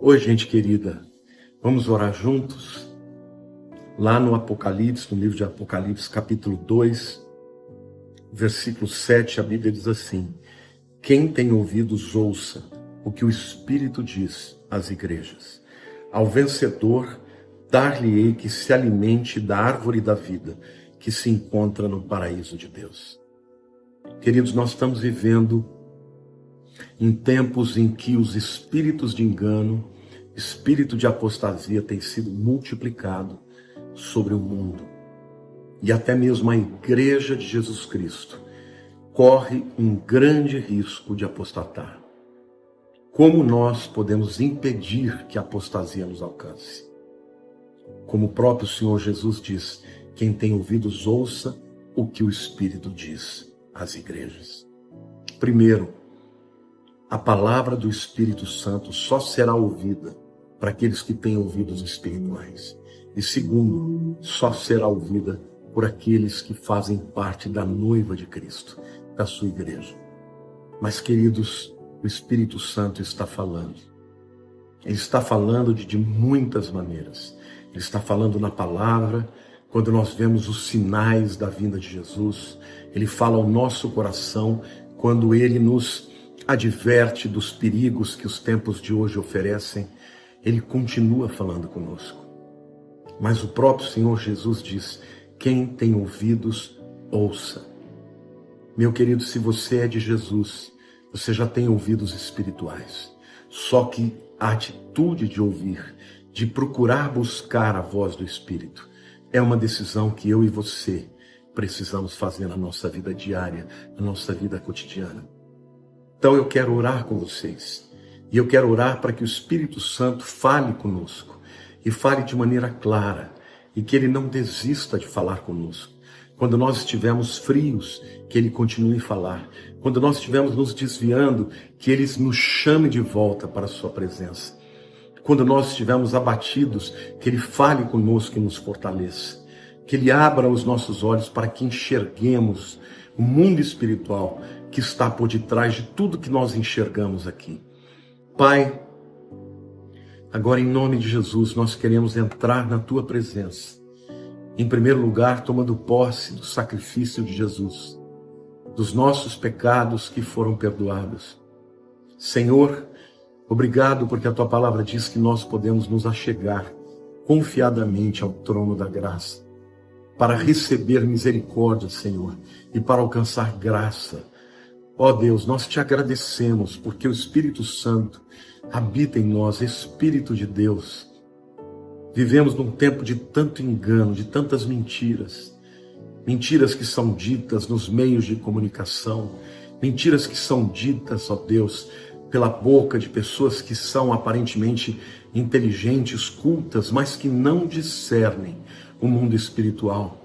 Oi, gente querida, vamos orar juntos? Lá no Apocalipse, no livro de Apocalipse, capítulo 2, versículo 7, a Bíblia diz assim: quem tem ouvidos, ouça o que o Espírito diz às igrejas. Ao vencedor, dar-lhe-ei que se alimente da árvore da vida, que se encontra no paraíso de Deus. Queridos, nós estamos vivendo em tempos em que os espíritos de engano, espírito de apostasia tem sido multiplicado sobre o mundo. E até mesmo a igreja de Jesus Cristo corre um grande risco de apostatar. Como nós podemos impedir que a apostasia nos alcance? Como o próprio Senhor Jesus diz, quem tem ouvidos ouça o que o Espírito diz às igrejas. Primeiro, a palavra do Espírito Santo só será ouvida para aqueles que têm ouvidos espirituais. E segundo, só será ouvida por aqueles que fazem parte da noiva de Cristo, da sua igreja. Mas, queridos, o Espírito Santo está falando. Ele está falando de muitas maneiras. Ele está falando na palavra, quando nós vemos os sinais da vinda de Jesus. Ele fala ao nosso coração quando ele nos adverte dos perigos que os tempos de hoje oferecem. Ele continua falando conosco. Mas o próprio Senhor Jesus diz, quem tem ouvidos, ouça. Meu querido, se você é de Jesus, você já tem ouvidos espirituais. Só que a atitude de ouvir, de procurar buscar a voz do Espírito, é uma decisão que eu e você precisamos fazer na nossa vida diária, na nossa vida cotidiana. Então eu quero orar com vocês. E eu quero orar para que o Espírito Santo fale conosco. E fale de maneira clara. E que ele não desista de falar conosco. Quando nós estivermos frios, que ele continue a falar. Quando nós estivermos nos desviando, que ele nos chame de volta para a sua presença. Quando nós estivermos abatidos, que ele fale conosco e nos fortaleça. Que ele abra os nossos olhos para que enxerguemos o mundo espiritual que está por detrás de tudo que nós enxergamos aqui. Pai, agora em nome de Jesus, nós queremos entrar na tua presença. Em primeiro lugar, tomando posse do sacrifício de Jesus, dos nossos pecados que foram perdoados. Senhor, obrigado porque a tua palavra diz que nós podemos nos achegar confiadamente ao trono da graça, para receber misericórdia, Senhor, e para alcançar graça. Ó Deus, nós te agradecemos porque o Espírito Santo habita em nós, Espírito de Deus. Vivemos num tempo de tanto engano, de tantas mentiras. Mentiras que são ditas nos meios de comunicação. Mentiras que são ditas, ó Deus, pela boca de pessoas que são aparentemente inteligentes, cultas, mas que não discernem o mundo espiritual.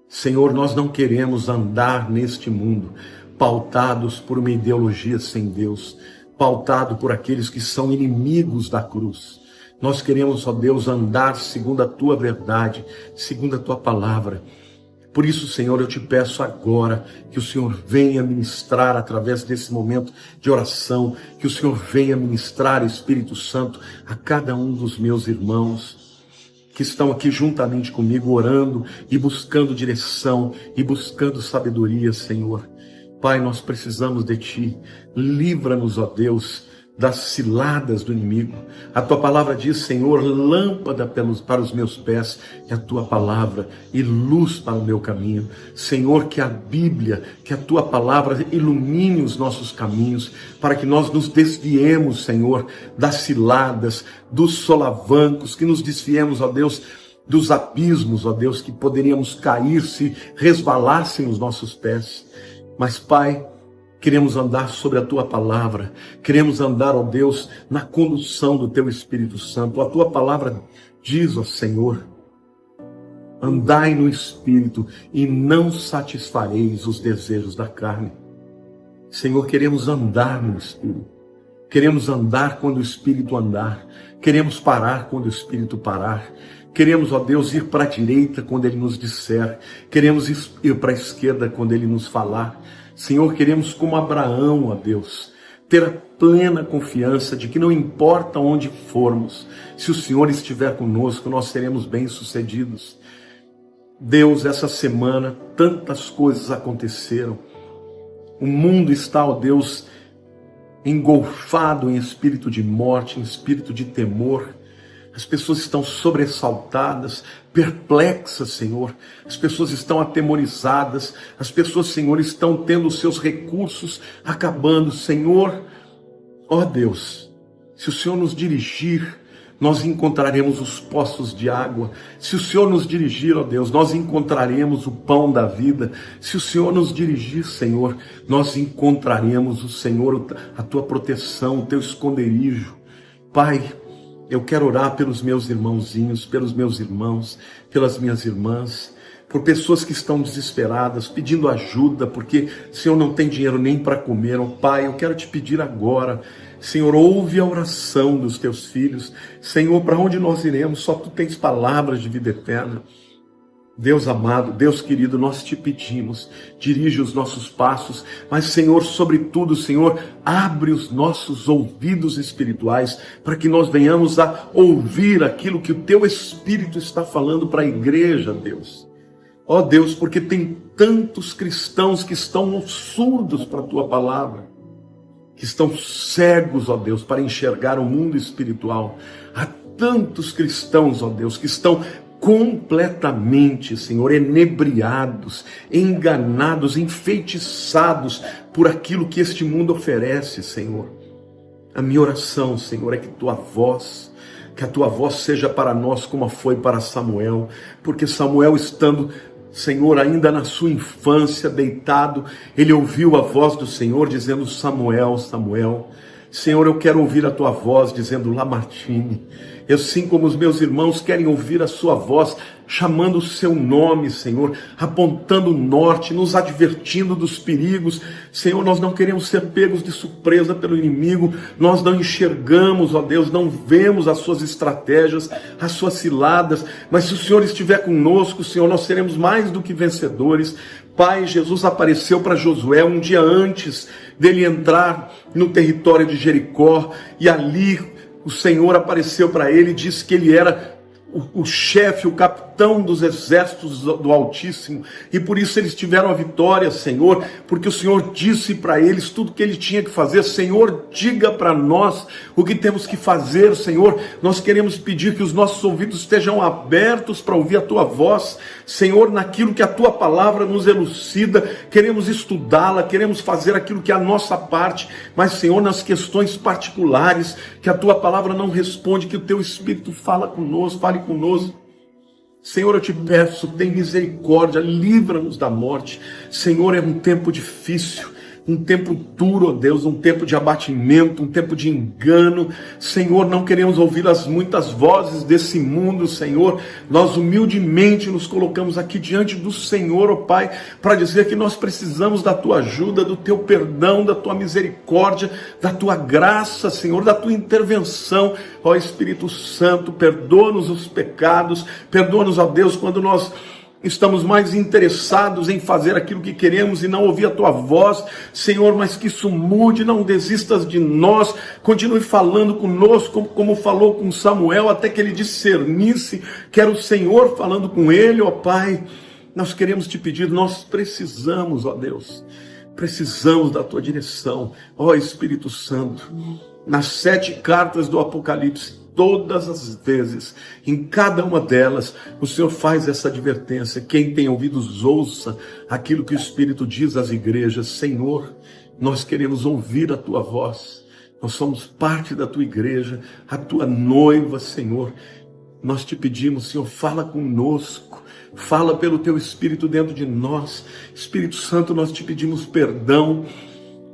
Senhor, nós não queremos andar neste mundo pautados por uma ideologia sem Deus, pautado por aqueles que são inimigos da cruz. Nós queremos, ó Deus, andar segundo a tua verdade, segundo a tua palavra. Por isso, Senhor, eu te peço agora que o Senhor venha ministrar através desse momento de oração, que o Senhor venha ministrar, Espírito Santo, a cada um dos meus irmãos que estão aqui juntamente comigo, orando e buscando direção e buscando sabedoria, Senhor. Pai, nós precisamos de Ti. Livra-nos, ó Deus, das ciladas do inimigo. A Tua palavra diz, Senhor, lâmpada para os meus pés é a Tua palavra e luz para o meu caminho. Senhor, que a Bíblia, que a Tua palavra ilumine os nossos caminhos, para que nós nos desviemos, Senhor, das ciladas, dos solavancos, que nos desviemos, ó Deus, dos abismos, ó Deus, que poderíamos cair se resvalassem os nossos pés. Mas, Pai, queremos andar sobre a Tua palavra, queremos andar, ó Deus, na condução do Teu Espírito Santo. A Tua palavra diz, ó Senhor, andai no Espírito e não satisfareis os desejos da carne. Senhor, queremos andar no Espírito, queremos andar quando o Espírito andar, queremos parar quando o Espírito parar. Queremos, ó Deus, ir para a direita quando Ele nos disser. Queremos ir para a esquerda quando Ele nos falar. Senhor, queremos como Abraão, ó Deus, ter a plena confiança de que não importa onde formos, se o Senhor estiver conosco, nós seremos bem-sucedidos. Deus, essa semana, tantas coisas aconteceram. O mundo está, ó Deus, engolfado em espírito de morte, em espírito de temor. As pessoas estão sobressaltadas, perplexas, Senhor. As pessoas estão atemorizadas. As pessoas, Senhor, estão tendo os seus recursos acabando. Senhor, ó Deus, se o Senhor nos dirigir, nós encontraremos os poços de água. Se o Senhor nos dirigir, ó Deus, nós encontraremos o pão da vida. Se o Senhor nos dirigir, Senhor, nós encontraremos o Senhor, a tua proteção, o teu esconderijo. Pai, eu quero orar pelos meus irmãozinhos, pelos meus irmãos, pelas minhas irmãs, por pessoas que estão desesperadas, pedindo ajuda, porque, Senhor, não tem dinheiro nem para comer. Oh, Pai, eu quero te pedir agora, Senhor, ouve a oração dos teus filhos. Senhor, para onde nós iremos? Só tu tens palavras de vida eterna. Deus amado, Deus querido, nós te pedimos, dirige os nossos passos, mas, Senhor, sobretudo, Senhor, abre os nossos ouvidos espirituais para que nós venhamos a ouvir aquilo que o teu Espírito está falando para a igreja, Deus. Ó Deus, porque tem tantos cristãos que estão surdos para a tua palavra, que estão cegos, ó Deus, para enxergar o mundo espiritual. Há tantos cristãos, ó Deus, que estão completamente, Senhor, enebriados, enganados, enfeitiçados por aquilo que este mundo oferece, Senhor. A minha oração, Senhor, é que a tua voz seja para nós como foi para Samuel, porque Samuel, estando, Senhor, ainda na sua infância, deitado, ele ouviu a voz do Senhor dizendo: Samuel, Samuel. Senhor, eu quero ouvir a tua voz dizendo: Lamartine. Assim como os meus irmãos querem ouvir a sua voz, chamando o seu nome, Senhor, apontando o norte, nos advertindo dos perigos. Senhor, nós não queremos ser pegos de surpresa pelo inimigo, nós não enxergamos, ó Deus, não vemos as suas estratégias, as suas ciladas, mas se o Senhor estiver conosco, Senhor, nós seremos mais do que vencedores. Pai, Jesus apareceu para Josué um dia antes dele entrar no território de Jericó, e ali o Senhor apareceu para ele e disse que ele era o chefe, o capitão dos exércitos do Altíssimo, e por isso eles tiveram a vitória, Senhor, porque o Senhor disse para eles tudo o que ele tinha que fazer. Senhor, diga para nós o que temos que fazer, Senhor. Nós queremos pedir que os nossos ouvidos estejam abertos para ouvir a tua voz, Senhor, naquilo que a tua palavra nos elucida. Queremos estudá-la, queremos fazer aquilo que é a nossa parte, mas, Senhor, nas questões particulares que a tua palavra não responde, que o teu Espírito fale conosco. Senhor, eu te peço, tem misericórdia, livra-nos da morte. Senhor, é um tempo difícil, um tempo duro, ó Deus, um tempo de abatimento, um tempo de engano. Senhor, não queremos ouvir as muitas vozes desse mundo, Senhor. Nós humildemente nos colocamos aqui diante do Senhor, ó Pai, para dizer que nós precisamos da tua ajuda, do teu perdão, da tua misericórdia, da tua graça, Senhor, da tua intervenção. Ó Espírito Santo, perdoa-nos os pecados, perdoa-nos, ó Deus, quando nós estamos mais interessados em fazer aquilo que queremos e não ouvir a tua voz, Senhor, mas que isso mude, não desistas de nós, continue falando conosco, como falou com Samuel, até que ele discernisse que era o Senhor falando com ele. Ó Pai, nós queremos te pedir, nós precisamos, ó Deus, precisamos da tua direção, ó Espírito Santo. Nas 7 cartas do Apocalipse, todas as vezes, em cada uma delas, o Senhor faz essa advertência: quem tem ouvidos, ouça aquilo que o Espírito diz às igrejas. Senhor, nós queremos ouvir a tua voz, nós somos parte da tua igreja, a tua noiva, Senhor. Nós te pedimos, Senhor, fala conosco, fala pelo teu Espírito dentro de nós. Espírito Santo, nós te pedimos perdão,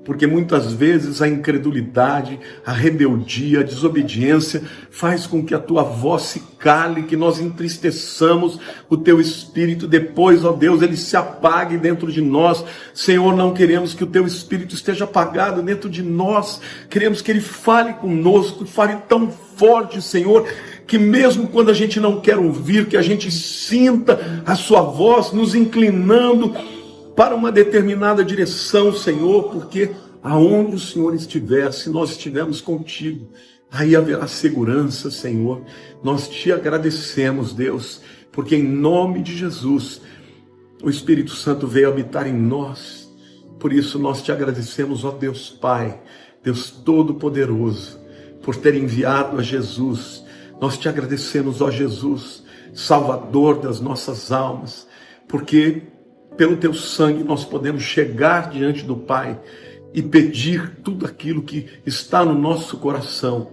porque muitas vezes a incredulidade, a rebeldia, a desobediência faz com que a tua voz se cale, que nós entristeçamos o teu Espírito. Depois, ó Deus, ele se apague dentro de nós. Senhor, não queremos que o teu Espírito esteja apagado dentro de nós. Queremos que ele fale conosco, fale tão forte, Senhor, que mesmo quando a gente não quer ouvir, que a gente sinta a sua voz nos inclinando para uma determinada direção, Senhor, porque aonde o Senhor estiver, se nós estivermos contigo, aí haverá segurança, Senhor. Nós te agradecemos, Deus, porque em nome de Jesus, o Espírito Santo veio habitar em nós. Por isso nós te agradecemos, ó Deus Pai, Deus Todo-Poderoso, por ter enviado a Jesus. Nós te agradecemos, ó Jesus, Salvador das nossas almas, porque pelo teu sangue nós podemos chegar diante do Pai e pedir tudo aquilo que está no nosso coração.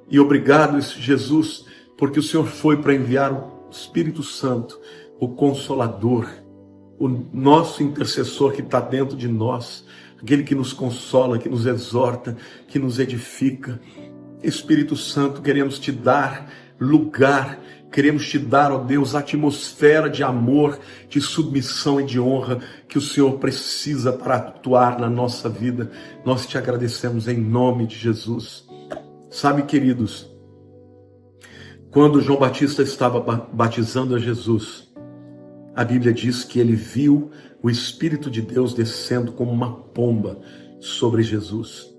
E obrigado, Jesus, porque o Senhor foi para enviar o Espírito Santo, o Consolador, o nosso intercessor que está dentro de nós, aquele que nos consola, que nos exorta, que nos edifica. Espírito Santo, queremos te dar lugar, queremos te dar, ó Deus, a atmosfera de amor, de submissão e de honra que o Senhor precisa para atuar na nossa vida. Nós te agradecemos em nome de Jesus. Sabe, queridos, quando João Batista estava batizando a Jesus, a Bíblia diz que ele viu o Espírito de Deus descendo como uma pomba sobre Jesus.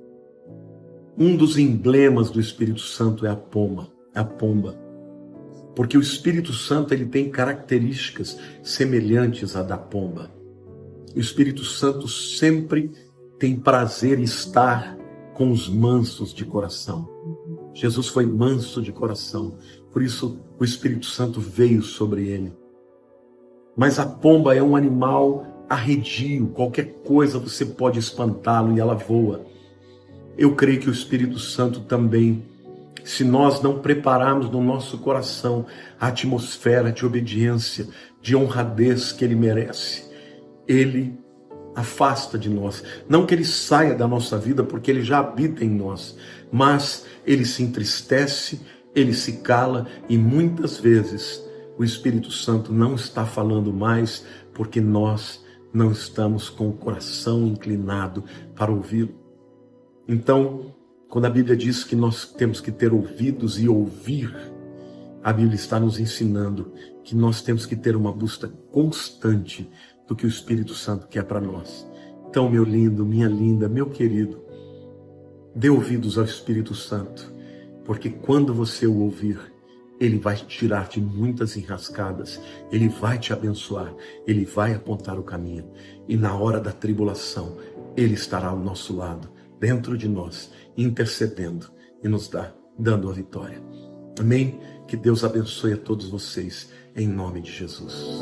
Um dos emblemas do Espírito Santo é a pomba. Porque o Espírito Santo ele tem características semelhantes à da pomba. O Espírito Santo sempre tem prazer em estar com os mansos de coração. Jesus foi manso de coração, por isso o Espírito Santo veio sobre ele. Mas a pomba é um animal arredio, qualquer coisa você pode espantá-lo e ela voa. Eu creio que o Espírito Santo também, se nós não prepararmos no nosso coração a atmosfera de obediência, de honradez que ele merece, ele afasta de nós. Não que ele saia da nossa vida, porque ele já habita em nós, mas ele se entristece, ele se cala e muitas vezes o Espírito Santo não está falando mais porque nós não estamos com o coração inclinado para ouvi-lo. Então, quando a Bíblia diz que nós temos que ter ouvidos e ouvir, a Bíblia está nos ensinando que nós temos que ter uma busca constante do que o Espírito Santo quer para nós. Então, meu lindo, minha linda, meu querido, dê ouvidos ao Espírito Santo, porque quando você o ouvir, ele vai te tirar de muitas enrascadas, ele vai te abençoar, ele vai apontar o caminho, e na hora da tribulação, ele estará ao nosso lado, dentro de nós, intercedendo e nos dando a vitória. Amém? Que Deus abençoe a todos vocês, em nome de Jesus.